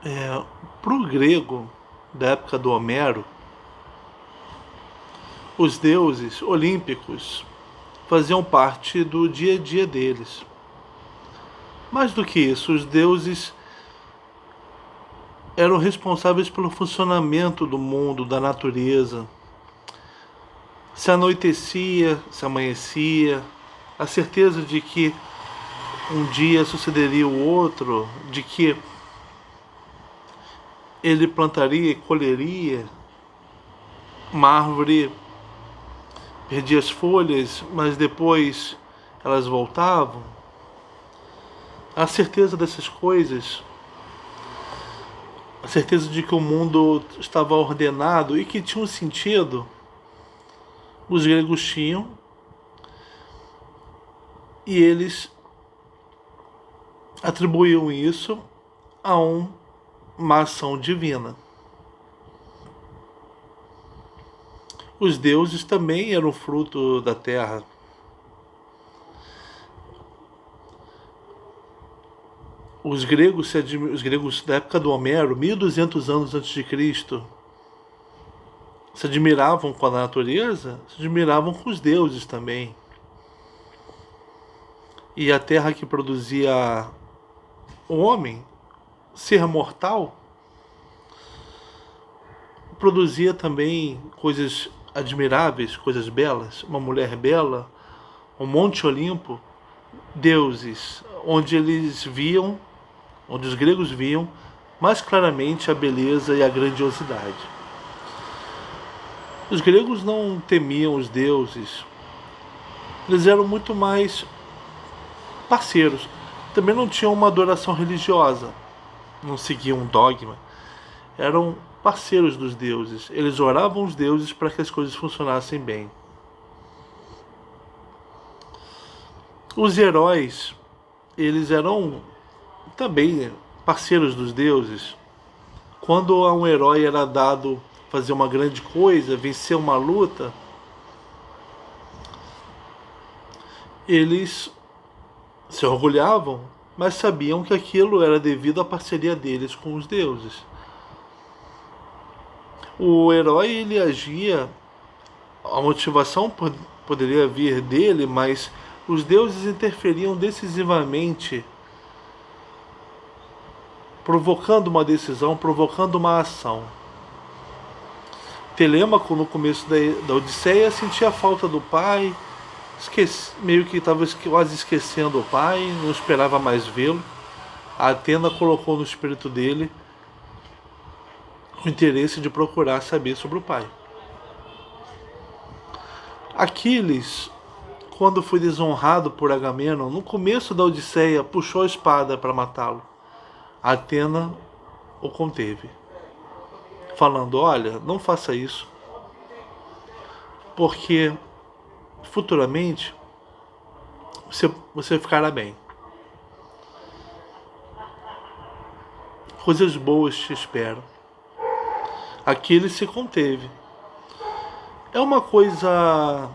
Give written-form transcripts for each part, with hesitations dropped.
Para o grego da época do Homero, os deuses olímpicos faziam parte do dia a dia deles. Mais do que isso, os deuses eram responsáveis pelo funcionamento do mundo, da natureza. Se anoitecia, se amanhecia, a certeza de que um dia sucederia o outro, de que ele plantaria e colheria uma árvore, perdia as folhas, mas depois elas voltavam. A certeza dessas coisas, a certeza de que o mundo estava ordenado e que tinha um sentido, os gregos tinham, e eles atribuíam isso a uma ação divina. Os deuses também eram fruto da terra. Os gregos da época do Homero, 1200 anos antes de Cristo, se admiravam com a natureza, se admiravam com os deuses também. E a terra que produzia o homem, ser mortal, produzia também coisas admiráveis, coisas belas, uma mulher bela, um Monte Olimpo, deuses, onde eles viam, onde os gregos viam mais claramente a beleza e a grandiosidade. Os gregos não temiam os deuses, eles eram muito mais parceiros. Também não tinham uma adoração religiosa, não seguiam um dogma, eram parceiros dos deuses. Eles oravam os deuses para que as coisas funcionassem bem. Os heróis, eles eram também parceiros dos deuses. Quando a um herói era dado fazer uma grande coisa, vencer uma luta, eles se orgulhavam, mas sabiam que aquilo era devido à parceria deles com os deuses. O herói, ele agia, a motivação poderia vir dele, mas os deuses interferiam decisivamente, provocando uma decisão, provocando uma ação. Telêmaco, no começo da Odisseia, sentia a falta do pai, meio que estava quase esquecendo o pai, não esperava mais vê-lo. A Atena colocou no espírito dele o interesse de procurar saber sobre o pai. Aquiles, quando foi desonrado por Agamenon, no começo da Odisseia, puxou a espada para matá-lo. A Atena o conteve, falando: olha, não faça isso, porque futuramente você ficará bem. Coisas boas te esperam. Aquiles se conteve. É uma coisa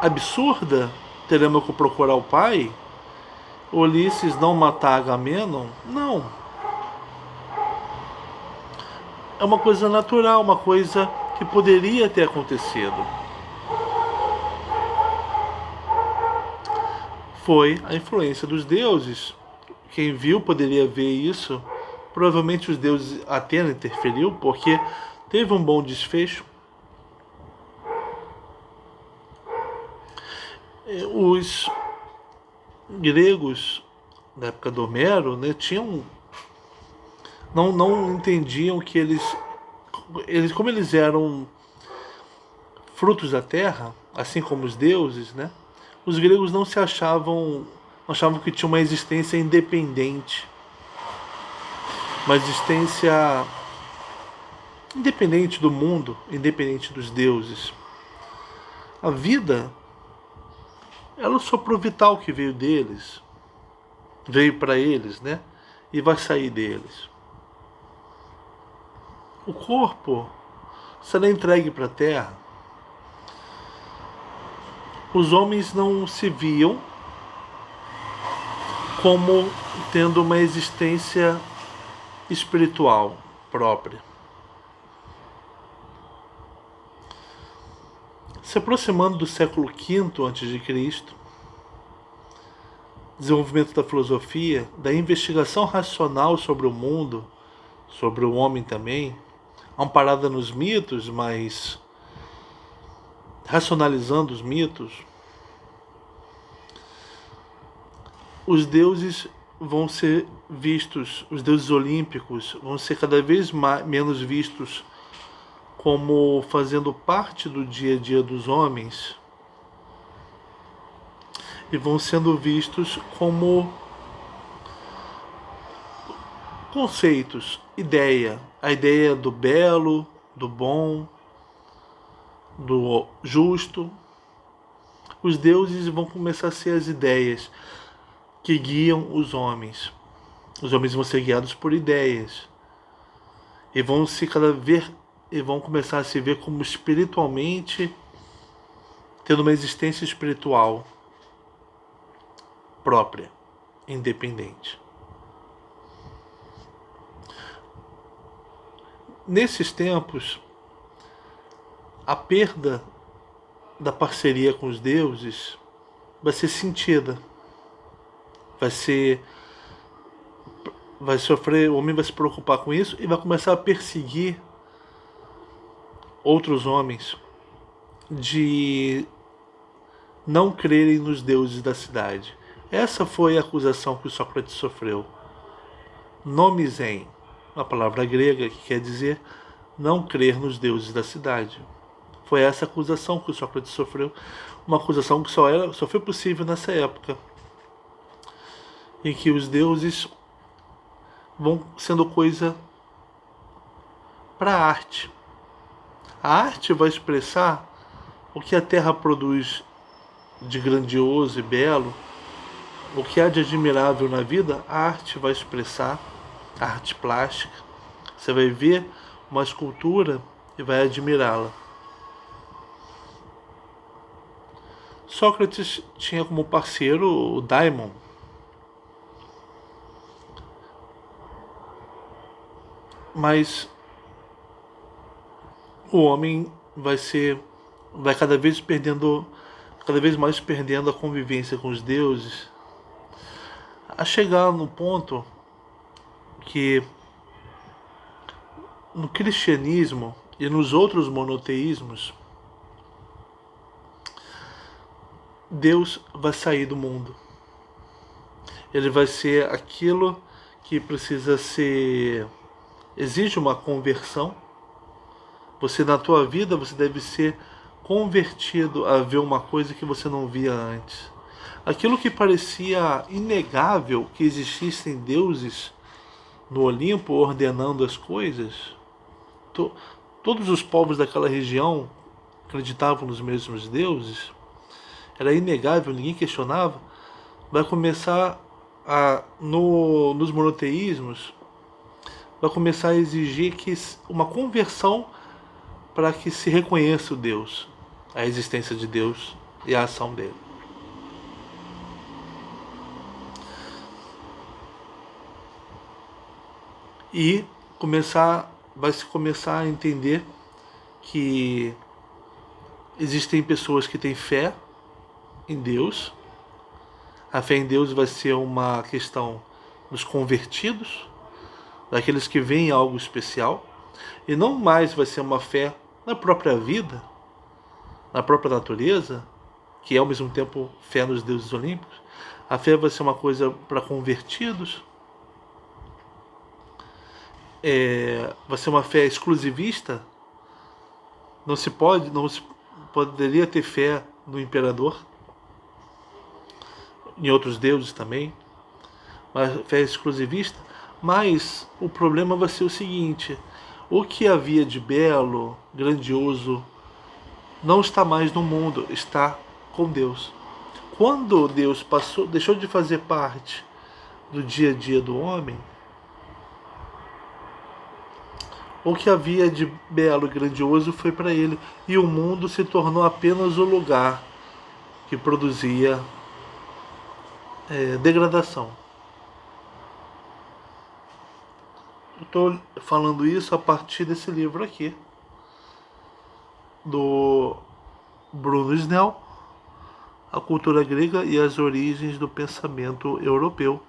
absurda Telêmaco procurar o pai? Ulisses não matar Agamenon? Não. É uma coisa natural, uma coisa que poderia ter acontecido. Foi a influência dos deuses. Quem viu poderia ver isso. Provavelmente os deuses, Atena interferiu, porque teve um bom desfecho. Os gregos da época do Homero, né, não entendiam que como eles eram frutos da terra, assim como os deuses, né, os gregos não achavam que tinha uma existência independente, uma existência independente do mundo, independente dos deuses. A vida, ela soprou vital que veio deles, veio para eles, né? E vai sair deles. O corpo será entregue para a terra. Os homens não se viam como tendo uma existência espiritual própria. Se aproximando do século V a.C., desenvolvimento da filosofia, da investigação racional sobre o mundo, sobre o homem também, amparada nos mitos, mas racionalizando os mitos, os deuses vão ser vistos, os deuses olímpicos vão ser cada vez menos vistos como fazendo parte do dia a dia dos homens e vão sendo vistos como conceitos, a ideia do belo, do bom, do justo. Os deuses vão começar a ser as ideias que guiam os homens. Os homens vão ser guiados por ideias e vão começar a se ver como espiritualmente tendo uma existência espiritual própria, independente. Nesses tempos, a perda da parceria com os deuses vai ser sentida, vai sofrer, o homem vai se preocupar com isso e vai começar a perseguir outros homens de não crerem nos deuses da cidade. Essa foi a acusação que o Sócrates sofreu. Nomisen, uma palavra grega que quer dizer não crer nos deuses da cidade. Foi essa acusação que o Sócrates sofreu, uma acusação que só foi possível nessa época, em que os deuses vão sendo coisa para a arte. A arte vai expressar o que a Terra produz de grandioso e belo, o que há de admirável na vida, a arte vai expressar, a arte plástica. Você vai ver uma escultura e vai admirá-la. Sócrates tinha como parceiro o Daimon. Mas o homem vai cada vez mais perdendo a convivência com os deuses, a chegar no ponto que no cristianismo e nos outros monoteísmos, Deus vai sair do mundo. Ele vai ser aquilo que precisa ser... Exige uma conversão. Você, na tua vida, você deve ser convertido a ver uma coisa que você não via antes. Aquilo que parecia inegável que existissem deuses no Olimpo ordenando as coisas, todos os povos daquela região acreditavam nos mesmos deuses, era inegável, ninguém questionava. Vai começar nos monoteísmos, vai começar a exigir uma conversão para que se reconheça o Deus, a existência de Deus e a ação dele. E vai se começar a entender que existem pessoas que têm fé em Deus. A fé em Deus vai ser uma questão dos convertidos, daqueles que veem algo especial, e não mais vai ser uma fé na própria vida, na própria natureza, que é ao mesmo tempo fé nos deuses olímpicos. A fé vai ser uma coisa para convertidos, vai ser uma fé exclusivista. Não se poderia ter fé no imperador, em outros deuses também, mas fé exclusivista. Mas o problema vai ser o seguinte: o que havia de belo, grandioso, não está mais no mundo, está com Deus. Quando Deus deixou de fazer parte do dia a dia do homem, o que havia de belo e grandioso foi para ele, e o mundo se tornou apenas o lugar que produzia degradação. Estou falando isso a partir desse livro aqui, do Bruno Snell, A Cultura Grega e as Origens do Pensamento Europeu,